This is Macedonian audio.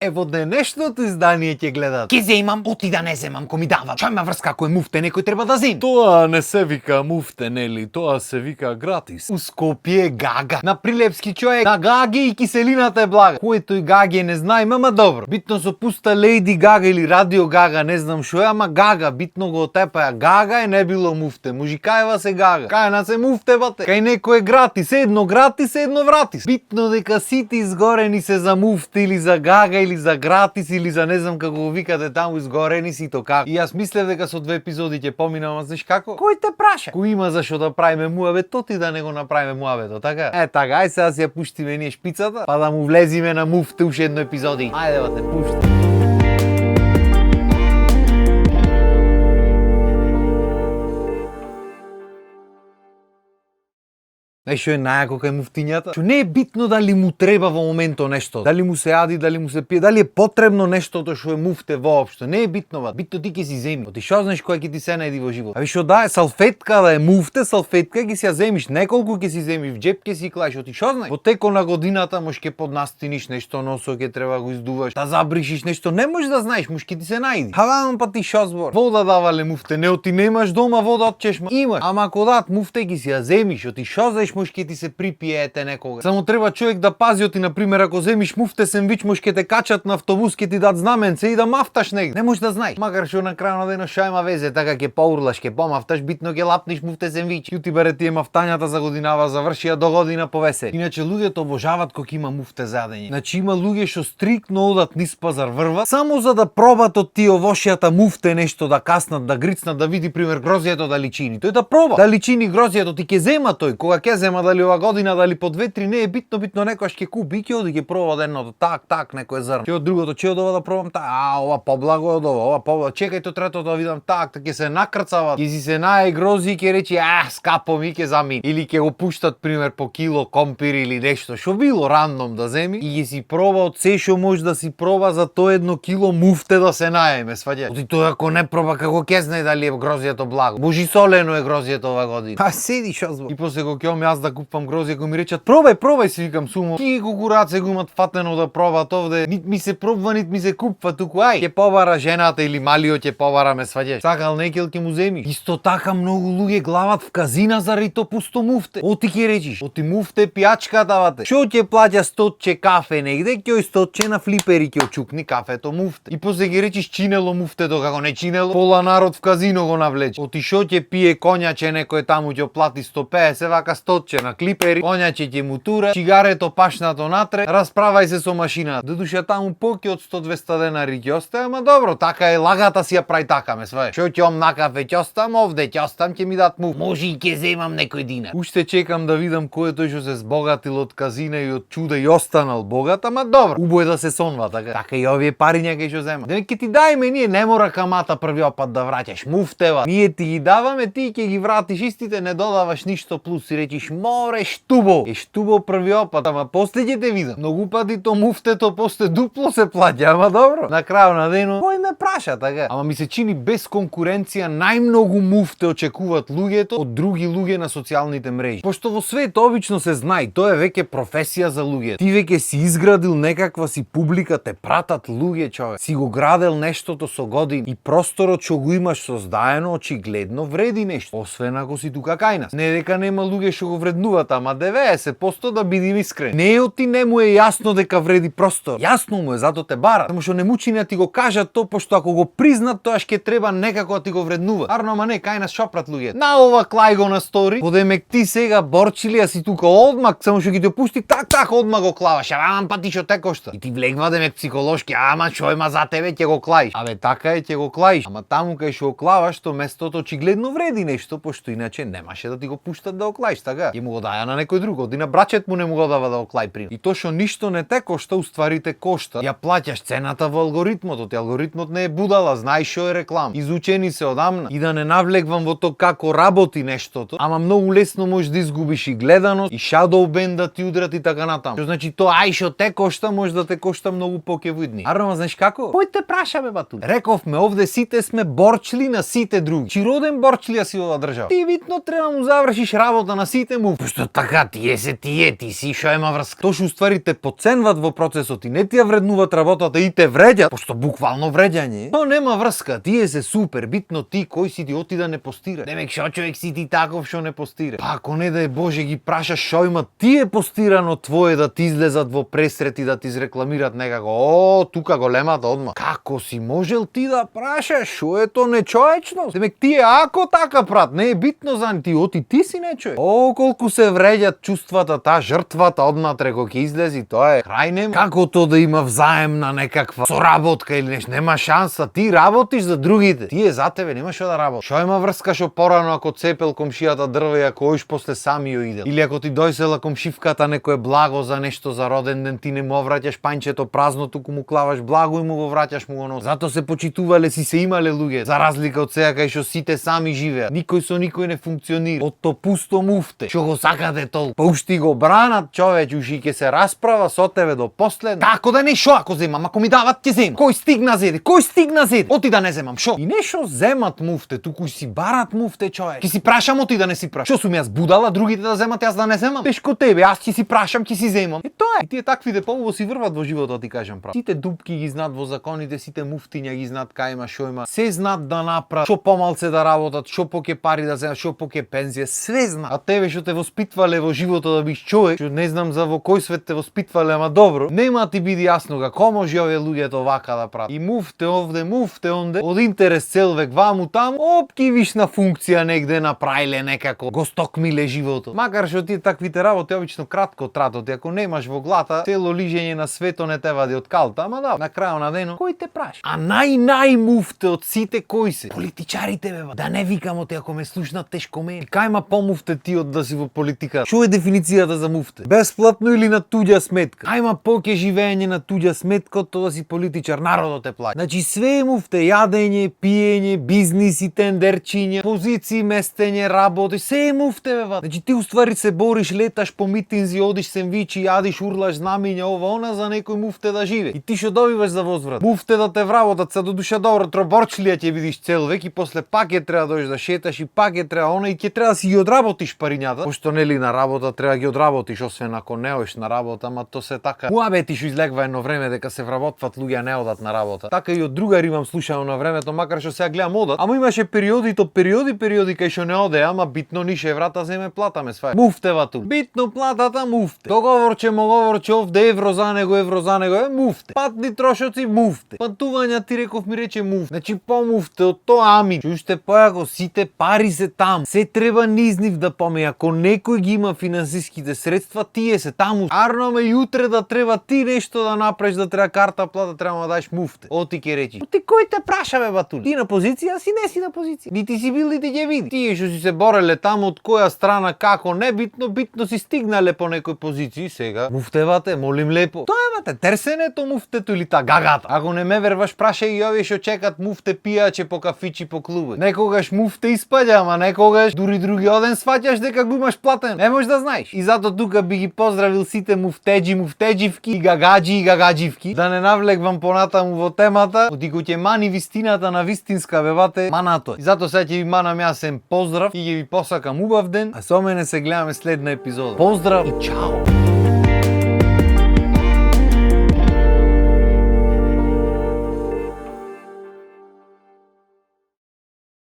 Ево денешното издание ќе гледат. Ке земам, оти да не земам, ко ми дава. Чој ма врска, кој муфте некој треба да земи. Тоа не се вика муфте, нели? Тоа се вика гратис. У Скопје гага. На Прилепски човек, на гаге и киселината е блага. Кој тој гаге не знаеме, ама добро. Битно со пуста Лејди Гага или Радио Гага, не знам шо е, ама гага, битно го отепаја. Гага е не било муфте. Мужикаева се гага. Кај се муфте бате. Кај некој е гратис, едно вратис. Битно дека сите изгорени се за муфте или за гага или за гратис или за не знам како го викате таму изгорени сито како. И јас мислев дека со 2 епизоди ќе поминам, а знаеш како? Кој те праша? Кој има зашо да правиме муабет, то ти да не го направиме муабето, така? Така, ај сега си ја пуштиме ние шпицата, па да му влезиме на муфте уште едно епизоди. Ајде бате, пушти. Што е најако кај муфтињата? Што не е битно дали му треба во моментот нешто, дали му се јади, дали му се пие, дали е потребно нештото што е муфте воопшто. Не е битно, битно ти ќе си земи. Ти што знаеш кој ќе ти се најди во живот? Што да е салфетка, да е муфте, салфетка ќе си ја земиш, неколку ќе си земи, в джеп ќе си клаиш. Ти што знаеш? Во текот на годината може ќе поднастиниш нешто, носо ќе треба го издуваш, да забришиш нешто, не можеш да знаеш, може ќе ти се најди. Па ти што збор? Вода давале муфте, не оти немаш дома вода од чешма. Има, ама ако дадат муфте ќе си ја земиш, ти што знаеш? Може ќе ти се припиете некога. Само треба човек да пази, оти на пример ако земиш муфте сендвич, може ќе те качат на автобус, ќе ти дат знаменце и да мафташ негде. Не можеш да знаеш. Макар што на крај на денот што има везе, така ќе поурлаш, ќе помафташ, битно ќе лапниш муфте сендвич. Јути бере тие мафтањата за годинава завршија до година повесе. Иначе луѓето обожаваат кога има муфте за јадење. Значи има луѓе што стриктно одат низ пазар врват само за да пробат од тие овошјата муфте нешто да каснат, да грицнат, да види пример грозјето дали чини. Тој да проба. Дали чини грозјето, ти ќе зема тој. Кога ќе зема дали ова година, дали по 2-3 не е битно, некојаш ќе купи, ќе оди ќе проба од едното, так, некој зрно. Ќе од другото, ќе од ова да пробам, ова поблаго од ова поблаго. Чекај то третото да видам, ќе се накрцават. Ќе си се нај грози и ќе речи, скапо ми ќе замин. Или ќе го пуштат пример по кило компир или нешто, што било рандом да земи и ќе си проба од се што може да си проба за тоа 1 кило муфте да се најеме, сваѓаш. Оти тој ако не проба како ќе знае дали е грозјето благо. Божи солено е грозјето ова година. Седи што збор. И после кога ќе јас да купам грозје, кој ми речат пробај си викам сумо. Тие кукураце го имат фатено да пробаат овде. Нит ми се пробва, нит ми се купва туку. Ај, ќе побара жената или малиот ќе побара, ме сваѓаш. Сакал некел ќе му земи. Исто така многу луѓе глават в казина заради то пусто муфте. Оти ќе речиш, оти муфте пијачката бате. Што ќе плаќа 100 кафе негде, ќе 100 на флипери ќе очукни кафето муфте. И после ќе речиш чинело муфтето како не чинело. Пола народ в казино го навлече. Оти што ќе пие коњаче некој таму ќе плати 150, вака 100 на клипери. Коњаче ќе му тура, чигарето пашнато натре, расправај се со машината. Додуше таму поќе од 100-200 денари ќе остае, ама добро, така е, лагата си ја прави така, ме сваеш. Што ќе на кафе ќе оставам овде, ќе оставам, ќе ми дат муф. Може и ќе земам некој динар. Уште чекам да видам кој е тој што се збогатил од казина и од чуда и останал богат, ама добро. Убаво е да се сонва, така. Така и овие париња ќе што зема. Дека ти дајме ние, не мора камата првиот пат да враќаш муфтева. Ние ти ги даваме, ти ќе ги вратиш истите, не додаваш ништо плюс и речиш море штубо. Е штубо првиот пат, ама после ќе те видам. Многу пати то муфтето после дупло се плаќа, ама добро. На крајот на денот, кој ме праша така? Ама ми се чини без конкуренција најмногу муфте очекуваат луѓето од други луѓе на социјалните мрежи. Пошто во свет обично се знае, тоа е веќе професија за луѓе. Ти веќе си изградил некаква си публика, те пратат луѓе, човек. Си го градел нештото со години и просторот што го имаш создаено очигледно вреди нешто. Освен ако си тука кај нас. Не дека нема луѓе што го вреднуваат, ама 90% да бидим искрени. Не е оти не му е јасно дека вреди простор. Јасно му е, зато те бара. Само што не му чини да ти го кажат то, пошто ако го признат, тоа ќе треба некако да ти го вреднува. Арно, ама не, кај нас шопрат луѓе. На ова клај го на стори, подемек ти сега борчили, а си тука одмак, само што ги те пусти так одмак го клаваш. Ама па ти што те кошта. И ти влегва демек психолошки, ама што има за тебе, ќе го клаиш. Абе така е, ќе го клаиш. Ама таму кај што го клаваш, то местото очигледно вреди нешто, пошто иначе немаше да ти го пуштат да го клаиш, така. Ќе му го даја на некој друг, оди на брачет му не му го дава да го клај пример. И то што ништо не те кошта, уствари те кошта. Ја плаќаш цената во алгоритмот, алгоритмот не е будала, знаеш што е реклама. Изучени се одамна и да не навлегвам во тоа како работи нештото, ама многу лесно можеш да изгубиш и гледаност, и shadow ban да ти удрат и така натаму. Што значи тоа ај што те кошта, може да те кошта многу покевидни. Арно, знаеш како? Кој те праша бе бату? Рековме овде сите сме борчли на сите други. Чироден борчли си ова држава. Ти витно треба му завршиш работа на сите, муфте. Пошто така ти си, шо ема врска. Тоа што уствари те подценват во процесот и не ти ја вреднуваат работата и те вреđат, пошто буквално вреđање. То нема врска, тие се супер, битно ти кој си ти оти да не постира. Демек шо човек си ти таков што не постира. Па ако не да е Боже ги прашаш шо има тие постирано твое да ти излезат во пресрет и да ти изрекламират некако. О, тука големата одма. Како си можел ти да прашаш шо е то нечовечно? Демек тие ако така прат, не е битно за ти оти ти си нечовек. О, колку се вреđат чувствата, таа жртвата однатре кој ќе излези, тоа е крај нема. Како то да има взаемна некаква соработка или нешто, нема шанса, ти работиш за другите. Тие за тебе нема што да работиш. Шо има врска што порано ако цепел комшијата дрво и ако оиш после сами ја идел. Или ако ти дојсела комшивката некое благо за нешто за роден ден, ти не му враќаш панчето празно, туку му клаваш благо и му го враќаш му оно. Зато се почитувале си се имале луѓе, за разлика од сега кај што сите сами живеат. Никој со никој не функционира. Од то пусто муфте, што го сакате толку. Па ушти го бранат човеч, уши ќе се расправа со тебе до последно. Како да не, шо ако земам, ако ми дават ќе земам. Кој стигна зеде? Оти да не земам, шо? И не шо земат муфте, туку си барат муфте човек. Ќе си прашам, оти да не си прашам. Шо сум јас будала, другите да земат, јас да не земам? Тешко тебе, јас ќе си прашам, ќе си земам. И тоа е. И тие таквите побаво си врват во животот, ти кажам прав. Сите дупки ги знаат во законите, сите муфтиња ги знаат кај има, шо има. Се знаат да направат, шо помалце да работат, шо поке пари да земат, шо поке пензија, све знаат. А тебе што те воспитвале во животот да биш човек, што не знам за во кој свет те воспитвале, ама добро, нема ти биди јасно како може овие луѓето вака да прават. И муфте овде, муфте онде, од интерес цел век ваму таму, опки вишна функција негде направиле некако, го стокмиле животот. Макар што тие таквите работи обично кратко тратат, и ако немаш во глата, цело лижење на свето не те вади од калта, ама да, на крајот на денот, кој те праша? А нај муфте од сите кои се? Политичарите бе, да не викам оти ако ме слушнат тешко ме. Кај ма помуфте ти од да си во политика? Што е дефиницијата за муфте? Бесплатно или на туѓа сметка? Кај ма поќе живење на туѓа сметка од тоа да си политичар, народот те плаќа. Значи све е муфте, јадење, пиење, бизниси, тендерчиња, позиции, местење, работи, се е муфте бе. Значи ти уствари се бориш, леташ по митинзи, одиш сендвичи, јадиш, урлаш знамиња, ова она за некој муфте да живе. И ти што добиваш за возврат? Муфте да те вработат, се до душа добро, троборчлија ќе видиш цел век и после пак ќе треба да дојдеш да шеташ и пак ќе треба она и ќе треба да си ги одработиш парињата. Пошто нели на работа треба ги одработиш, освен ако не одиш на работа, ама то се така. Муабети што излегва едно време дека се вработват луѓе не одат на работа. Така и од другари имам слушано на времето, макар што сега гледам одат, ама имаше периоди кај што не оде, ама битно нише еврата земе платаме свај. Муфтева ту. Битно платата муфте. Договорче овде евро за него е муфте. Патни трошоци муфте. Патувања ти реков ми рече муфте. Значи по муфте од тоа ами. Уште појако сите пари се таму. Се треба низ нив да поме. Ако некој ги има финансиските средства, тие се таму. Арно ме јутре да треба ти нешто да направиш, да треба карта плата, треба да дадеш муфте. Оти ќе речи. Ти кој те праша бе батули? Ти на позиција, си не си на позиција. Нити си бил, нити ќе види. Тие што си се бореле таму од која страна, како не битно си стигнале по некој позиции сега. Муфтевате, молим лепо. Тоа е бате, терсенето муфтето или та гагата. Ако не ме верваш, прашај ги овие што чекат муфте пијаче по кафичи по клубот. Некогаш муфте испаѓа, ама некогаш дури другиот ден сваќаш дека го имаш платен. Не можеш да знаеш. И зато тука би ги поздравил сите муфтедживки и гагадживки. Да не навлегвам понатаму во темата, одико ќе мани вистината на вистинска бебате, манато. И зато сега ќе ви манам јасен поздрав и ќе ви посакам убав ден, а со мене се гледаме следна епизода. Поздрав и чао!